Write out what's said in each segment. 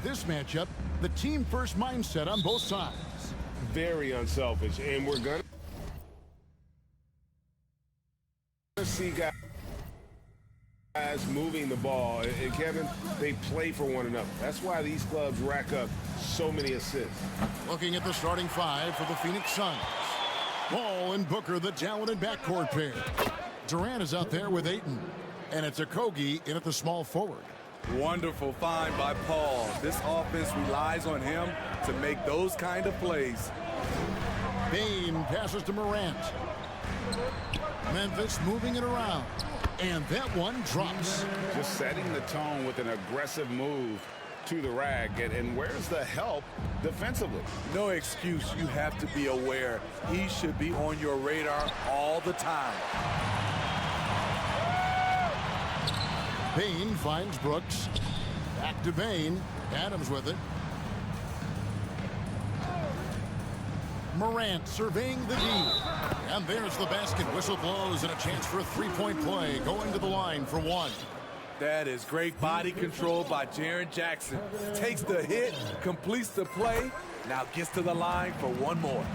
this matchup, the team-first mindset on both sides. Very unselfish, and we're going to see guys moving the ball. And Kevin, they play for one another. That's why these clubs rack up so many assists. Looking at the starting five for the Phoenix Suns. Ball and Booker, the talented backcourt pair. Durant is out there with Ayton, and it's Okogie in at the small forward. Wonderful find by Paul. This offense relies on him to make those kind of plays. Bane passes to Morant. Memphis moving it around. And that one drops. Just setting the tone with an aggressive move to the rack. And where's the help defensively? No excuse. You have to be aware. He should be on your radar all the time. Bane finds Brooks. Back to Bane. Adams with it. Morant surveying the D. And there's the basket. Whistle blows and a chance for a three-point play. Going to the line for one. That is great body control by Jaren Jackson. Takes the hit, completes the play, now gets to the line for one more.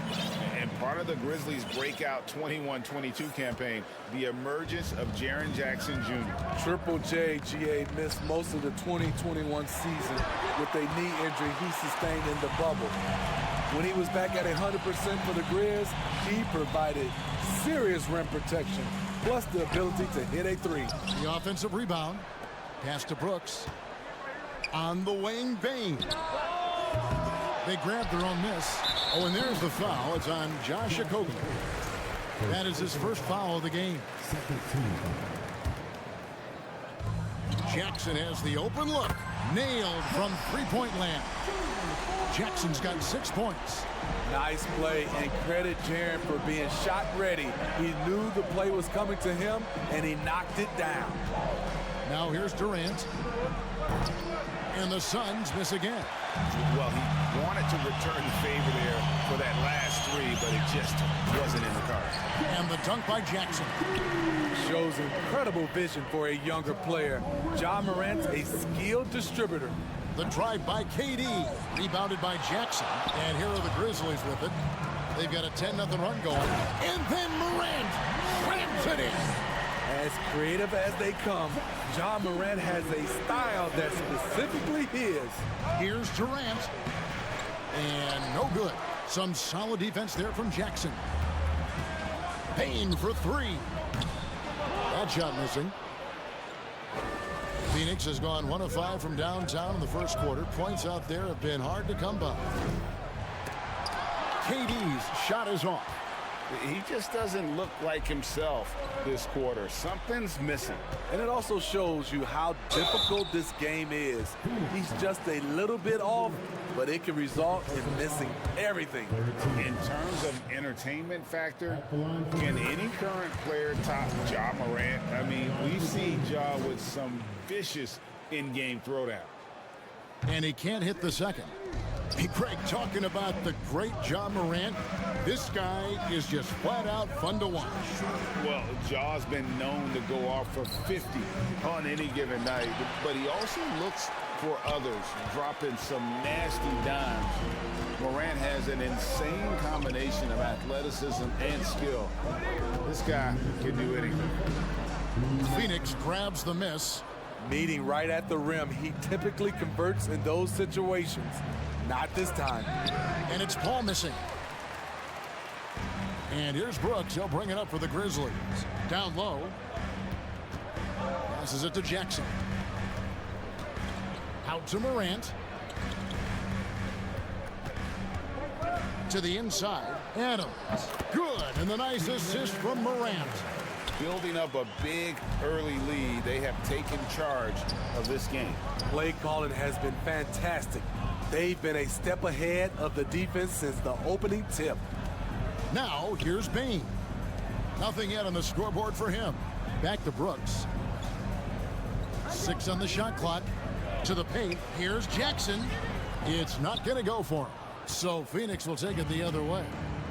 And part of the Grizzlies' breakout 21-22 campaign, the emergence of Jaren Jackson Jr. Triple J, GA, missed most of the 2021 season with a knee injury he sustained in the bubble. When he was back at 100% for the Grizz, he provided serious rim protection, plus the ability to hit a three. The offensive rebound. Pass to Brooks. On the wing, Bane. They grabbed their own miss. Oh, and there's the foul. It's on Josh Okogie. That is his first foul of the game. Jackson has the open look. Nailed from three-point land. Jackson's got 6 points. Nice play, and credit Jaren for being shot ready. He knew the play was coming to him, and he knocked it down. Now here's Durant. And the Suns miss again. Well, he wanted to return the favor there for that last three, but it just wasn't in the cards. And the dunk by Jackson. Shows incredible vision for a younger player. Ja Morant's a skilled distributor. The drive by KD. Rebounded by Jackson. And here are the Grizzlies with it. They've got a 10-0 run going. And then Morant slams it in. As creative as they come, Ja Morant has a style that's specifically his. Here's Durant. And no good. Some solid defense there from Jackson. Payne for three. That shot missing. Phoenix has gone 1 of 5 from downtown in the first quarter. Points out there have been hard to come by. KD's shot is off. He just doesn't look like himself this quarter. Something's missing. And it also shows you how difficult this game is. He's just a little bit off, but it can result in missing everything. In terms of entertainment factor, can any current player top Ja Morant? I mean, we've seen Ja with some vicious in-game throwdown. And he can't hit the second. Hey, Craig, talking about the great Ja Morant, this guy is just flat out fun to watch. Well, Ja's been known to go off for 50 on any given night, but he also looks for others, dropping some nasty dimes. Morant has an insane combination of athleticism and skill. This guy can do anything. Phoenix grabs the miss. Meeting right at the rim, he typically converts in those situations. Not this time. And it's Paul missing. And here's Brooks. He'll bring it up for the Grizzlies. Down low. Passes it to Jackson. Out to Morant. To the inside. Adams. Good. And the nice assist from Morant. Building up a big early lead, they have taken charge of this game. Play calling has been fantastic. They've been a step ahead of the defense since the opening tip. Now, here's Bane. Nothing yet on the scoreboard for him. Back to Brooks. 6 on the shot clock. To the paint. Here's Jackson. It's not going to go for him. So Phoenix will take it the other way.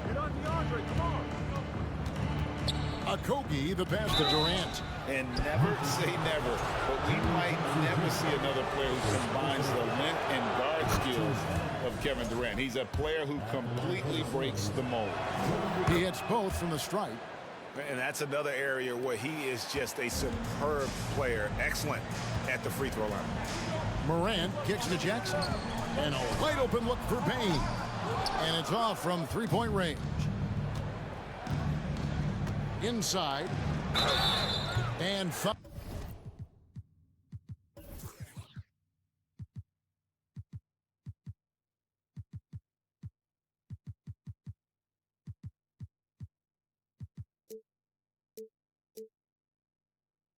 Get on DeAndre, come on. Okogie, the pass to Durant. And never say never, but we might never see another player who combines the length and guard Kevin Durant. He's a player who completely breaks the mold. He hits both from the stripe. And that's another area where he is just a superb player. Excellent at the free throw line. Morant kicks to Jackson. And a wide open look for Payne. And it's off from three-point range. Inside. And foul.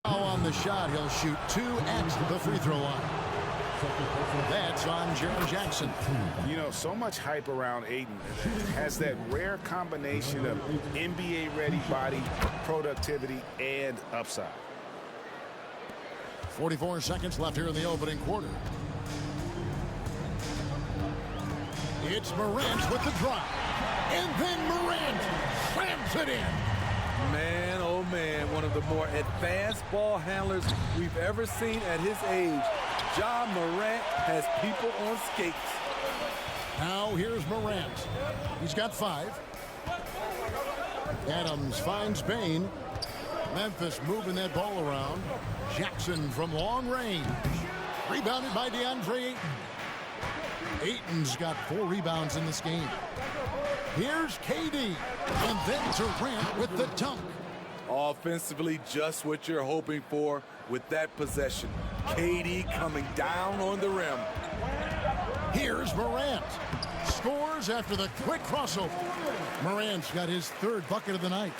On the shot, he'll shoot 2 at the free throw line. That's on Jaren Jackson. You know, so much hype around Ayton. Has that rare combination of NBA-ready body, productivity, and upside. 44 seconds left here in the opening quarter. It's Morant with the drop. And then Morant slams it in. Man, oh man, one of the more advanced ball handlers we've ever seen at his age. Ja Morant has people on skates. Now here's Morant. He's got 5. Adams finds Payne. Memphis moving that ball around. Jackson from long range. Rebounded by DeAndre Ayton. Ayton's got 4 rebounds in this game. Here's KD. And then Durant with the dunk. Offensively, just what you're hoping for with that possession. KD coming down on the rim. Here's Morant. Scores after the quick crossover. Morant's got his 3rd bucket of the night.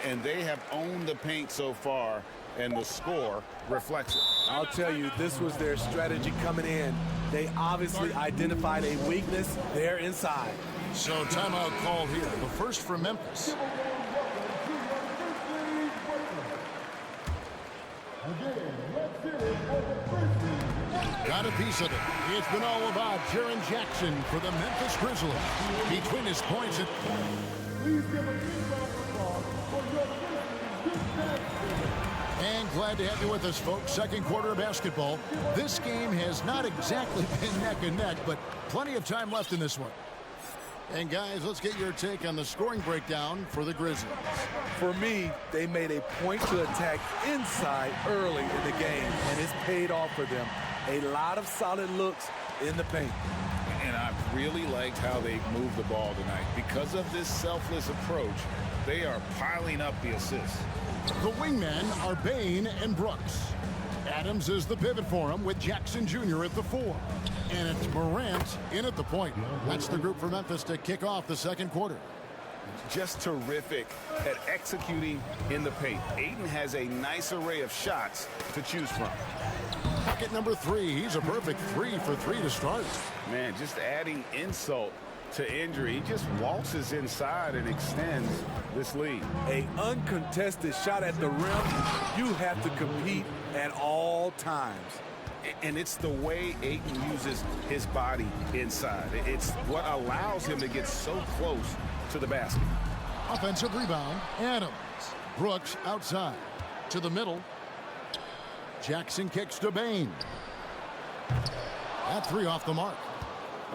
And they have owned the paint so far, and the score reflects it. I'll tell you, this was their strategy coming in. They obviously identified a weakness there inside. So timeout called here. The first for Memphis. Got a piece of it. It's been all about Jaren Jackson for the Memphis Grizzlies. Between his points and... And glad to have you with us, folks. Second quarter of basketball. This game has not exactly been neck and neck, but plenty of time left in this one. And guys, let's get your take on the scoring breakdown for the Grizzlies. For me, they made a point to attack inside early in the game, and it's paid off for them. A lot of solid looks in the paint. And I really liked how they moved the ball tonight. Because of this selfless approach, they are piling up the assists. The wingmen are Payne and Brooks. Adams is the pivot for him with Jackson Jr. at the 4. And it's Morant in at the point. That's the group for Memphis to kick off the second quarter. Just terrific at executing in the paint. Ayton has a nice array of shots to choose from. Bucket number 3. He's a perfect 3 for 3 to start. Man, just adding insult to injury. He just waltzes inside and extends this lead. A uncontested shot at the rim. You have to compete at all times. And it's the way Ayton uses his body inside. It's what allows him to get so close to the basket. Offensive rebound. Adams. Brooks outside. To the middle. Jackson kicks to Payne. That 3 off the mark.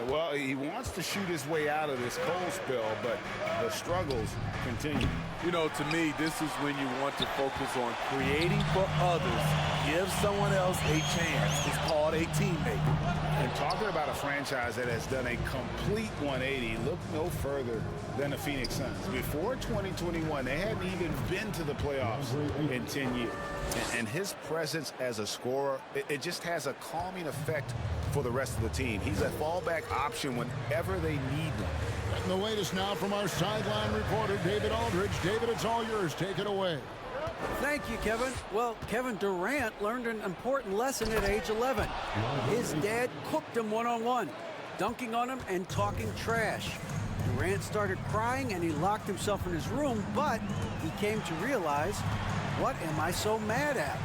Well, he wants to shoot his way out of this cold spell, but the struggles continue. You know, to me, this is when you want to focus on creating for others. Give someone else a chance. It's called a teammate. And talking about a franchise that has done a complete 180, look no further than the Phoenix Suns. Before 2021, they hadn't even been to the playoffs in 10 years. And his presence as a scorer, it just has a calming effect for the rest of the team. He's a fallback option whenever they need one. And the latest now from our sideline reporter, David Aldridge. David, it's all yours. Take it away. Thank you, Kevin. Well, Kevin Durant learned an important lesson at age 11. His dad cooked him one-on-one, dunking on him and talking trash. Durant started crying and he locked himself in his room, but he came to realize, what am I so mad at?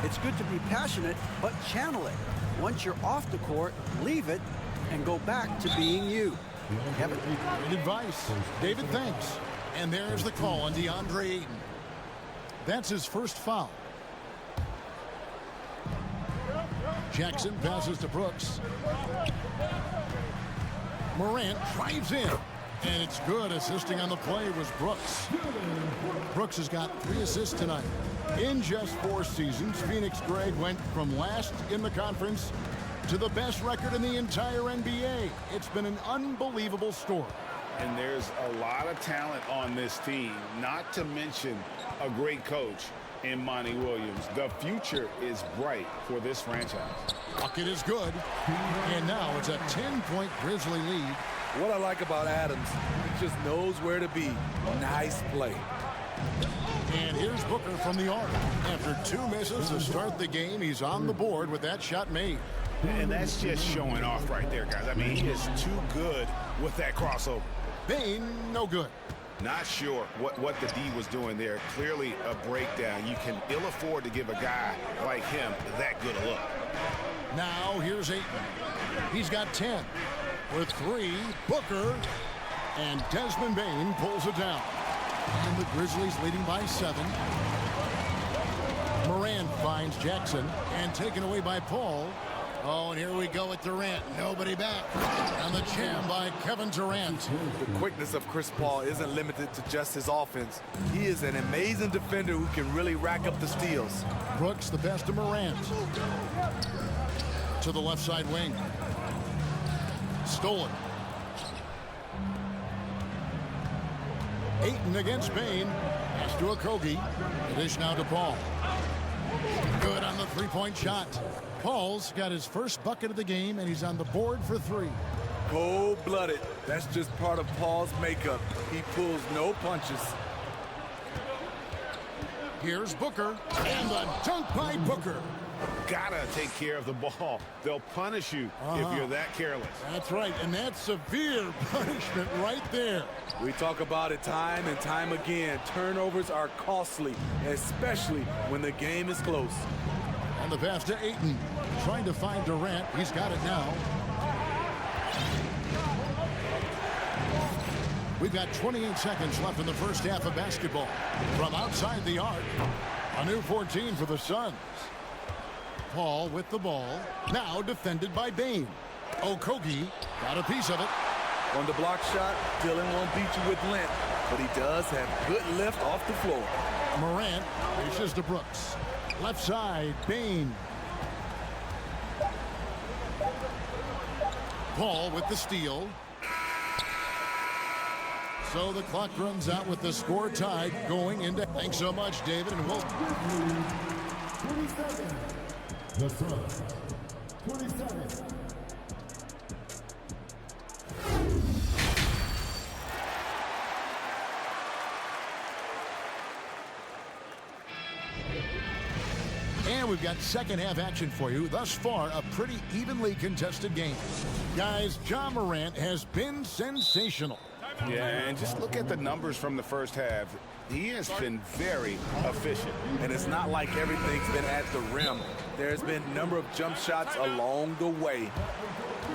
It's good to be passionate, but channel it. Once you're off the court, leave it and go back to being you. Kevin? Good advice. David, thanks. And there's the call on DeAndre Ayton. That's his first foul. Jackson passes to Brooks. Morant drives in. And it's good. Assisting on the play was Brooks. Brooks has got 3 assists tonight. In just 4 seasons, Phoenix Greg went from last in the conference to the best record in the entire NBA. It's been an unbelievable story. And there's a lot of talent on this team, not to mention a great coach in Monty Williams. The future is bright for this franchise. Bucket is good. And now it's a 10-point Grizzly lead. What I like about Adams, he just knows where to be. Nice play. And here's Booker from the arc. After 2 misses to start the game, he's on the board with that shot made. And that's just showing off right there, guys. I mean, he is too good with that crossover. Bain, no good. Not sure what the D was doing there. Clearly a breakdown. You can ill afford to give a guy like him that good a look. Now here's Ayton. He's got 10. With 3, Booker, and Desmond Bain pulls it down. And the Grizzlies leading by 7. Morant finds Jackson, and taken away by Paul. Oh, and here we go with Durant. Nobody back. And the jam by Kevin Durant. The quickness of Chris Paul isn't limited to just his offense. He is an amazing defender who can really rack up the steals. Brooks, the best of Morant. To the left side wing. Stolen. Ayton against Bain. Pass to Okogie. The dish now to Paul. Good on the 3-point shot. Paul's got his first bucket of the game, and he's on the board for 3. Cold-blooded. That's just part of Paul's makeup. He pulls no punches. Here's Booker, and the dunk by Booker. Gotta take care of the ball. They'll punish you if you're that careless. That's right, and that's severe punishment right there. We talk about it time and time again. Turnovers are costly, especially when the game is close. And the pass to Ayton, trying to find Durant. He's got it now. We've got 28 seconds left in the first half of basketball. From outside the arc, a new 14 for the Suns. Paul with the ball, now defended by Bain. Okogie got a piece of it. On the block shot, Dylan won't beat you with length, but he does have good lift off the floor. Morant reaches to Brooks. Left side, Bain. Paul with the steal. So the clock runs out with the score tied going into. Thanks so much, David, and we'll. 27. The Suns. 27. And we've got second half action for you. Thus far, a pretty evenly contested game. Guys, Ja Morant has been sensational. Yeah, and just look at the numbers from the first half. He has been very efficient. And it's not like everything's been at the rim. There's been a number of jump shots along the way.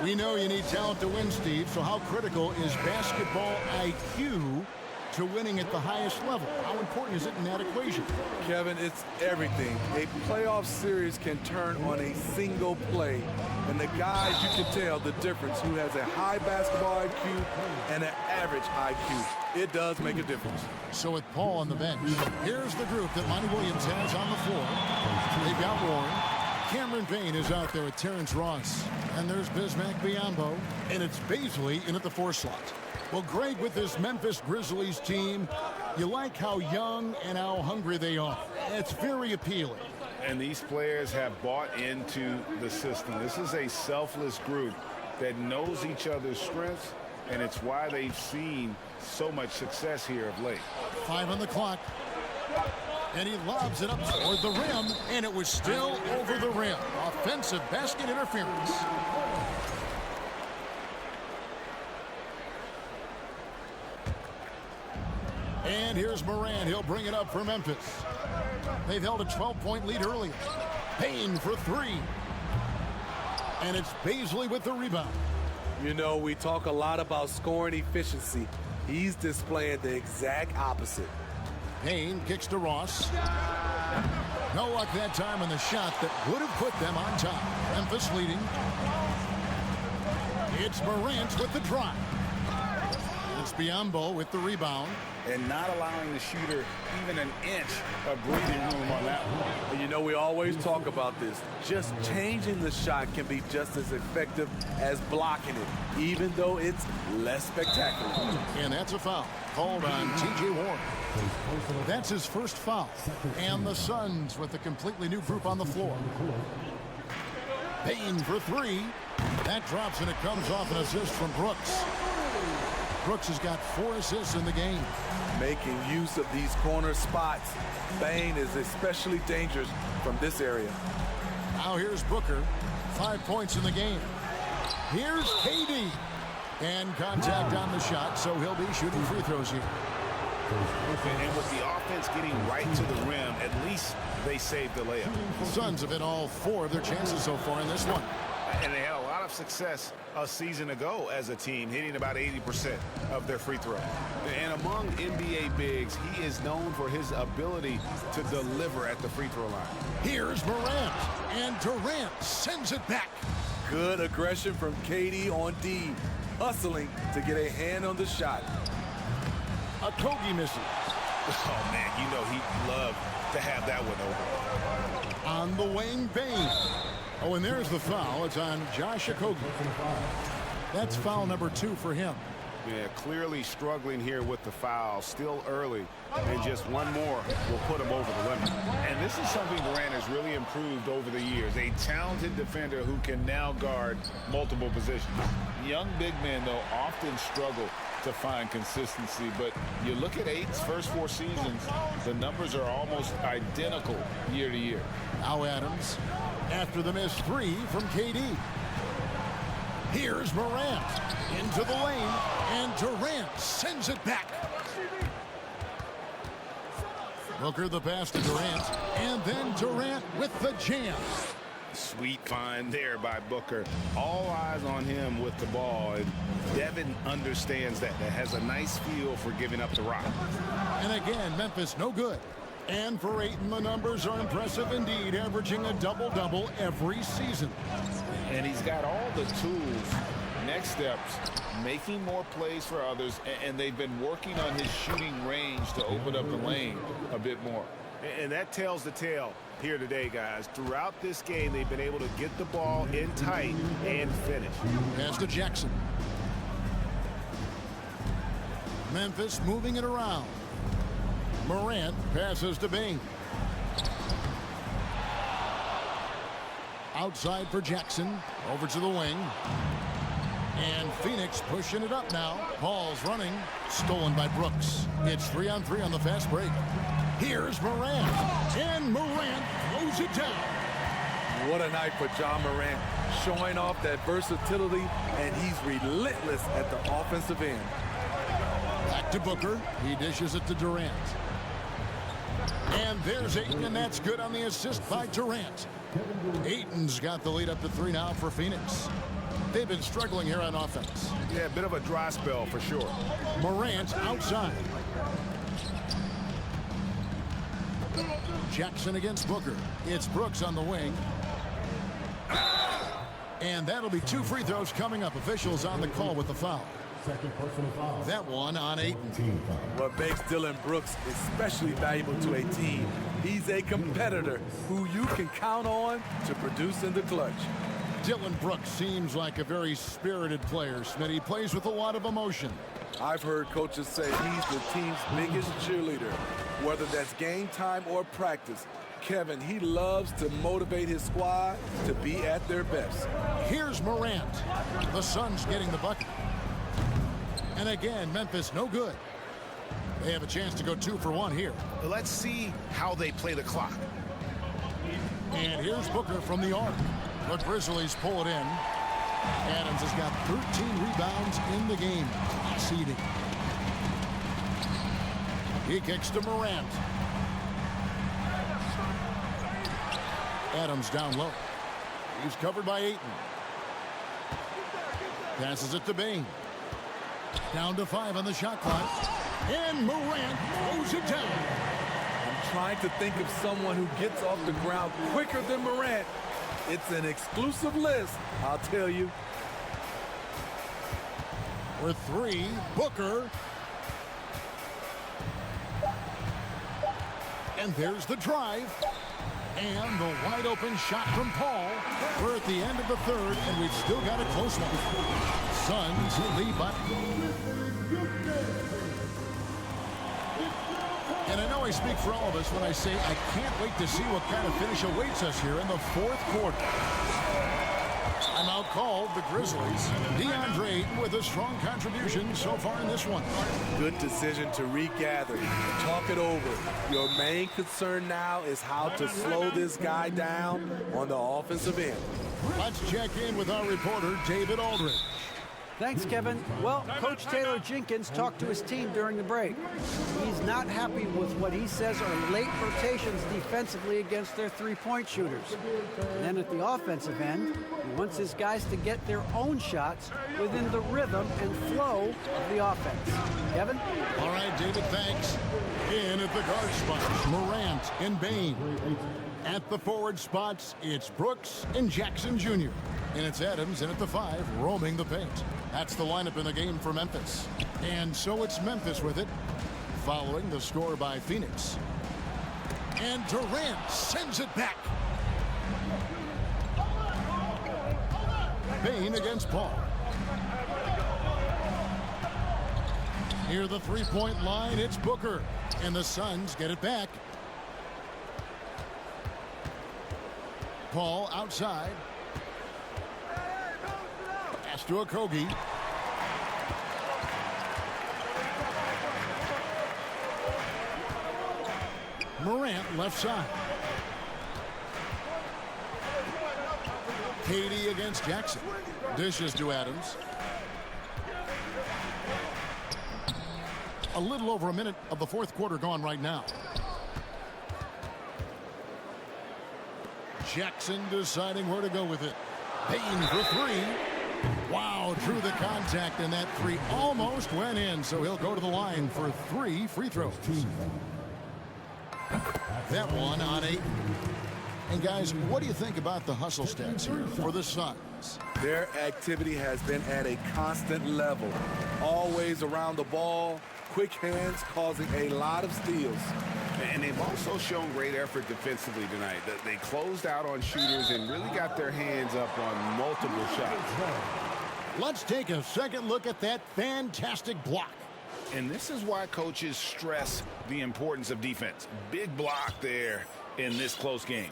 We know you need talent to win, Steve, so how critical is basketball IQ to winning at the highest level? How important is it in that equation? Kevin, it's everything. A playoff series can turn on a single play. And the guys, you can tell the difference who has a high basketball IQ and an average IQ. It does make a difference. So with Paul on the bench, here's the group that Monty Williams has on the floor. They've got Warren. Cameron Payne is out there with Terrence Ross. And there's Bismack Biyombo. And it's Baisley in at the 4 slot. Well, Greg, with this Memphis Grizzlies team, you like how young and how hungry they are. It's very appealing. And these players have bought into the system. This is a selfless group that knows each other's strengths, and it's why they've seen so much success here of late. 5 on the clock. And he lobs it up toward the rim, and it was still over the rim. Offensive basket interference. And here's Morant. He'll bring it up for Memphis. They've held a 12-point lead earlier. Payne for 3. And it's Baisley with the rebound. You know, we talk a lot about scoring efficiency. He's displaying the exact opposite. Payne kicks to Ross. No luck that time on the shot that would have put them on top. Memphis leading. It's Morant with the drive. It's Biyombo with the rebound. And not allowing the shooter even an inch of breathing room on that one. And you know, we always talk about this. Just changing the shot can be just as effective as blocking it, even though it's less spectacular. And that's a foul called on T.J. Warren. That's his first foul. And the Suns with a completely new group on the floor. Payne for three. That drops, and it comes off an assist from Brooks. Brooks has got 4 assists in the game. Making use of these corner spots. Payne is especially dangerous from this area. Now here's Booker. 5 points in the game. Here's KD. And contact on the shot, so he'll be shooting free throws here. And with the offense getting right to the rim, at least they saved the layup. The Suns have hit all 4 of their chances so far in this one. And they had a lot of success a season ago as a team, hitting about 80% of their free throw. And among NBA bigs, he is known for his ability to deliver at the free throw line. Here's Morant, and Durant sends it back. Good aggression from KD on D, hustling to get a hand on the shot. Okogie misses. Oh, man, you know he'd love to have that one over. On the wing, Payne. Oh, and there's the foul. It's on Josh Okogie. That's foul number 2 for him. Yeah, clearly struggling here with the foul. Still early, and just one more will put him over the limit. And this is something Durant has really improved over the years. A talented defender who can now guard multiple positions. Young big men, though, often struggle to find consistency, but you look at Aiton's first 4 seasons, the numbers are almost identical year to year. Now Adams, after the missed 3 from KD. Here's Morant into the lane, and Durant sends it back. Booker the pass to Durant, and then Durant with the jam. Sweet find there by Booker. All eyes on him with the ball, and Devin understands that. That has a nice feel for giving up the rock. And again, Memphis no good. And for Ayton, the numbers are impressive indeed, averaging a double-double every season. And he's got all the tools. Next steps, making more plays for others, and they've been working on his shooting range to open up the lane a bit more. And that tells the tale here today, guys. Throughout this game, they've been able to get the ball in tight and finish. Pass to Jackson. Memphis moving it around. Morant passes to Bing. Outside for Jackson. Over to the wing. And Phoenix pushing it up now. Paul's running. Stolen by Brooks. It's 3-on-3 on the fast break. Here's Morant. And Morant throws it down. What a night for John Morant, showing off that versatility, and he's relentless at the offensive end. Back to Booker. He dishes it to Durant. And there's Ayton, and that's good on the assist by Durant. Ayton's got the lead up to 3 now for Phoenix. They've been struggling here on offense. Yeah, a bit of a dry spell for sure. Morant outside. Jackson against Booker. It's Brooks on the wing. And that'll be 2 free throws coming up. Officials on the call with the foul. Second personal foul. That one on Ayton. What makes Dillon Brooks especially valuable to a team, he's a competitor who you can count on to produce in the clutch. Dillon Brooks seems like a very spirited player, Smith. He plays with a lot of emotion. I've heard coaches say he's the team's biggest cheerleader, whether that's game time or practice. Kevin, he loves to motivate his squad to be at their best. Here's Morant. The Suns getting the bucket. And again, Memphis no good. They have a chance to go 2 for 1 here. Let's see how they play the clock. And here's Booker from the arc. The Grizzlies pull it in. Adams has got 13 rebounds in the game. Seeding. He kicks to Morant. Adams down low. He's covered by Ayton. Passes it to Bing. Down to 5 on the shot clock. And Morant throws it down. I'm trying to think of someone who gets off the ground quicker than Morant. It's an exclusive list, I'll tell you. For three, Booker. And there's the drive. And the wide open shot from Paul. We're at the end of the third, and we've still got a close one. Suns lead by. And I know I speak for all of us when I say I can't wait to see what kind of finish awaits us here in the fourth quarter. I'm out called the Grizzlies. DeAndre Ayton with a strong contribution so far in this one. Good decision to regather, talk it over. Your main concern now is how to slow this guy down on the offensive end. Let's check in with our reporter, David Aldridge. Thanks, Kevin. Well, Coach Taylor Jenkins talked to his team during the break. He's not happy with what he says are late rotations defensively against their three-point shooters. And then at the offensive end, he wants his guys to get their own shots within the rhythm and flow of the offense. Kevin? All right, David, thanks. In at the guard spots, Morant and Bain. At the forward spots, it's Brooks and Jackson Jr. And it's Adams in at the 5, roaming the paint. That's the lineup in the game for Memphis. And so it's Memphis with it, following the score by Phoenix. And Durant sends it back. Bain against Paul. Near the three-point line, it's Booker. And the Suns get it back. Paul outside. Pass to Okogie. Morant left side. Katie against Jackson. Dishes to Adams. A little over a minute of the fourth quarter gone right now. Jackson deciding where to go with it. Payton for three. Wow, drew the contact, and that three almost went in, so he'll go to the line for 3 free throws. That one on 8. And guys, what do you think about the hustle stats here for the Suns? Their activity has been at a constant level. Always around the ball, quick hands causing a lot of steals. And they've also shown great effort defensively tonight. They closed out on shooters and really got their hands up on multiple shots. Let's take a second look at that fantastic block. And this is why coaches stress the importance of defense. Big block there in this close game.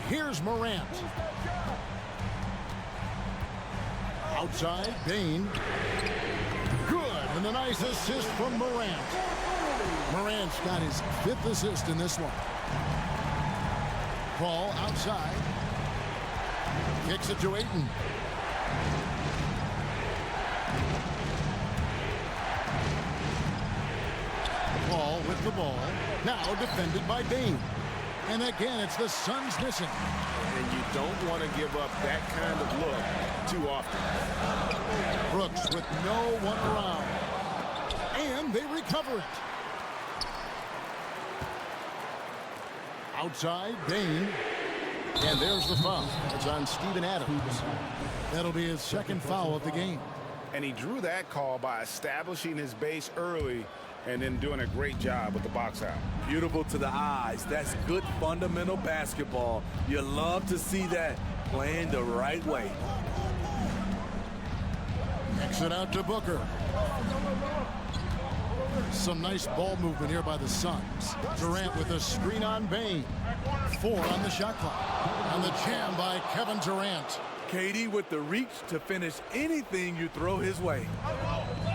Here's Morant. Outside, Bain. Good, and a nice assist from Morant. Morant's got his 5th assist in this one. Paul outside. Kicks it to Ayton. Paul with the ball. Now defended by Bain. And again, it's the Suns missing. And you don't want to give up that kind of look too often. Brooks with no one around. And they recover it. Outside, Bain. And there's the foul. It's on Steven Adams. That'll be his 2nd foul of the game. And he drew that call by establishing his base early and then doing a great job with the box out. Beautiful to the eyes. That's good fundamental basketball. You love to see that playing the right way. Kicks it out to Booker. Some nice ball movement here by the Suns. Durant with a screen on Bain. 4 on the shot clock. And the jam by Kevin Durant. KD with the reach to finish anything you throw his way.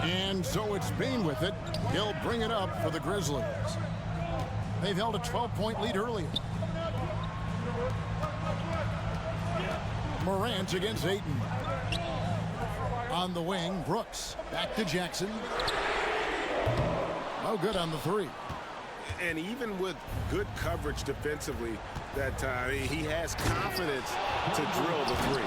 And so it's Bain with it. He'll bring it up for the Grizzlies. They've held a 12-point lead earlier. Morant against Ayton. On the wing, Brooks. Back to Jackson. Oh, good on the 3. And even with good coverage defensively that time, he has confidence to drill the 3.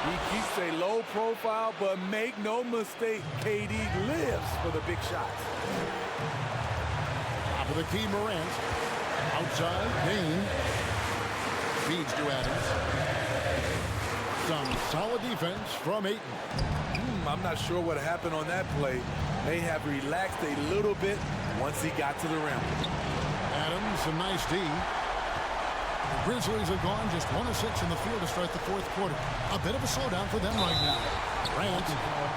He keeps a low profile, but make no mistake, KD lives for the big shots. Top of the key, Morant. Outside, Bain. Feeds to Adams. Some solid defense from Ayton. I'm not sure what happened on that play. May have relaxed a little bit once he got to the rim. Adams, a nice D. The Grizzlies have gone just 1 of 6 in the field to start the fourth quarter. A bit of a slowdown for them right now. Durant,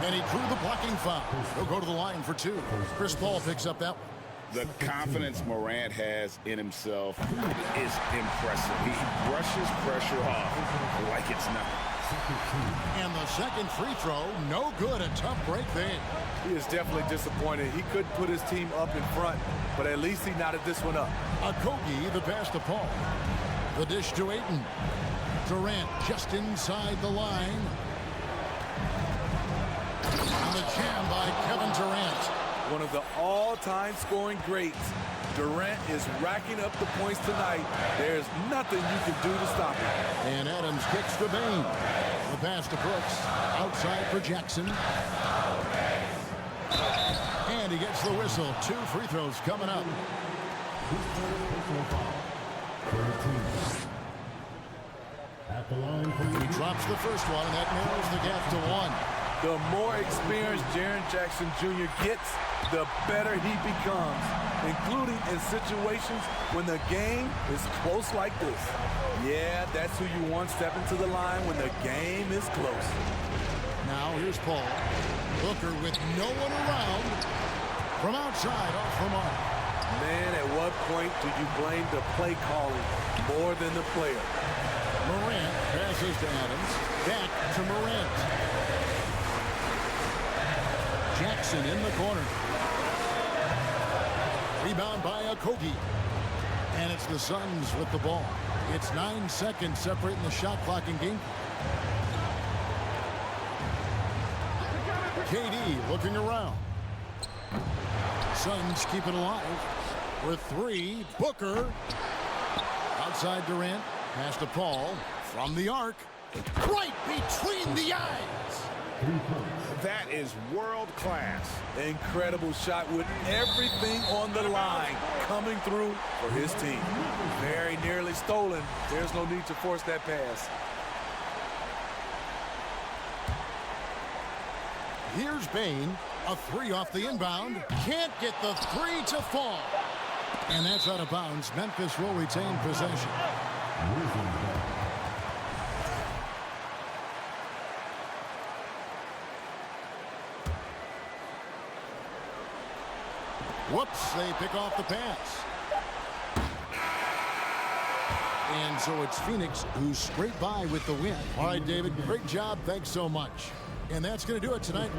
and he drew the blocking foul. He'll go to the line for 2. Chris Paul picks up that one. The confidence Morant has in himself is impressive. He brushes pressure off like it's nothing. And the second free throw, no good. A tough break there. He is definitely disappointed. He couldn't put his team up in front, but at least he knotted this one up. Okogie, the pass to Paul. The dish to Ayton. Durant just inside the line. And the jam by Kevin Durant. One of the all-time scoring greats. Durant is racking up the points tonight. There's nothing you can do to stop him. And Adams kicks to Bain. The pass to Brooks. Outside for Jackson. And he gets the whistle. 2 free throws coming up. At the line for He drops the first one, and that narrows the gap to 1. The more experienced Jaren Jackson Jr. gets, the better he becomes, including in situations when the game is close like this. Yeah, that's who you want stepping to the line when the game is close. Now here's Paul. Booker with no one around. From outside, off the mark. Man, at what point do you blame the play calling more than the player? Morant passes to Adams. Back to Morant. Jackson in the corner. Rebound by Okogie. And it's the Suns with the ball. It's 9 seconds separating the shot clock and game. KD looking around. Suns keep it alive. With 3, Booker. Outside Durant. Pass to Paul. From the arc. Right between the eyes. That is world class. Incredible shot with everything on the line coming through for his team. Very nearly stolen. There's no need to force that pass. Here's Bain. A 3 off the inbound. Can't get the 3 to fall. And that's out of bounds. Memphis will retain possession. Whoops, they pick off the pass. And so it's Phoenix who scraped by with the win. All right, David, great job. Thanks so much. And that's going to do it tonight.